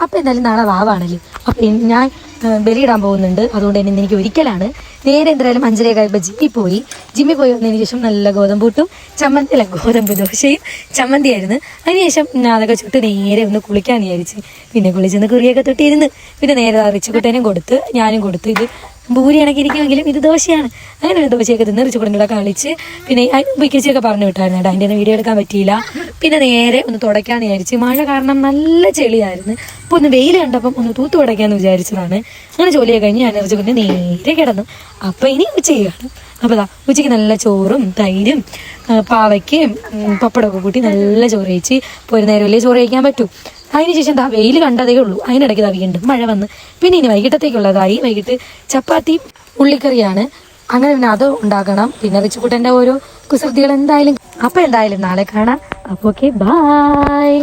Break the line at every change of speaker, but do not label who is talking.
അപ്പം എന്തായാലും നാളെ വാവാണല്ലോ. അപ്പം ഞാൻ ബലിയിടാൻ പോകുന്നുണ്ട്. അതുകൊണ്ട് തന്നെ എനിക്ക് ഒരിക്കലാണ് നേരെ എന്തായാലും 5:30 ജിമ്മിൽ പോയി വന്നതിന് ശേഷം നല്ല ഗോതമ്പൂട്ടും ഗോതമ്പ് ദോശയും ചമ്മന്തിയായിരുന്നു. അതിനുശേഷം അതൊക്കെ ചുട്ട് നേരെ ഒന്ന് കുളിക്കാൻ വിചാരിച്ച്. പിന്നെ കുളിച്ചൊന്ന് കുറിയൊക്കെ തൊട്ടിരുന്ന് പിന്നെ നേരെ റിച്ചുകുട്ടനും കൊടുത്ത് ഞാനും കൊടുത്ത്. ഇത് ഭൂരി ഇരിക്കുമെങ്കിലും ഇത് ദോശയാണ്. അങ്ങനെ ഒരു ദോശയൊക്കെ തിന്ന് റിച്ചുകുട്ടൻ്റെ കൂടെ കളിച്ച് പിന്നെ വിക്കച്ചൊക്കെ പറഞ്ഞു വിട്ടായിരുന്നു കേട്ടോ. അതിൻ്റെ വീഡിയോ എടുക്കാൻ പറ്റിയില്ല. പിന്നെ നേരെ ഒന്ന് തുടയ്ക്കാന്ന് വിചാരിച്ച്. മഴ കാരണം നല്ല ചെളിയായിരുന്നു. അപ്പോൾ ഒന്ന് വെയിൽ കണ്ടപ്പം ഒന്ന് തൂത്ത് തുടയ്ക്കാമെന്ന് വിചാരിച്ചതാണ്. അങ്ങനെ ജോലിയൊക്കെ കഴിഞ്ഞ് ഞാൻ റിച്ചുകുട്ടൻ നേരെ കിടന്നു. അപ്പോൾ ഇനി ഉച്ചയ്ക്കാണ്. അപ്പോൾ ഉച്ചയ്ക്ക് നല്ല ചോറും തൈരും പാവയ്ക്കും പപ്പടമൊക്കെ കൂട്ടി നല്ല ചോറ് കഴിച്ച്. ഇപ്പോൾ ഒരു നേരമല്ലേ ചോറ് കഴിക്കാൻ പറ്റൂ. അതിനുശേഷം വെയിൽ കണ്ടതേ ഉള്ളൂ. അതിനിടയ്ക്ക് വീണ്ടും മഴ വന്ന്. പിന്നെ ഇനി വൈകിട്ടത്തേക്കുള്ളതായി. വൈകിട്ട് ചപ്പാത്തി ഉള്ളിക്കറിയാണ്. അങ്ങനെ പിന്നെ അത് ഉണ്ടാക്കണം. പിന്നെ റിച്ചുകുട്ടൻ്റെ ഓരോ കുസൃതികൾ എന്തായാലും. അപ്പോൾ എന്തായാലും നാളെ കാണാം. അപ്പോൾ ഓക്കെ, ബൈ.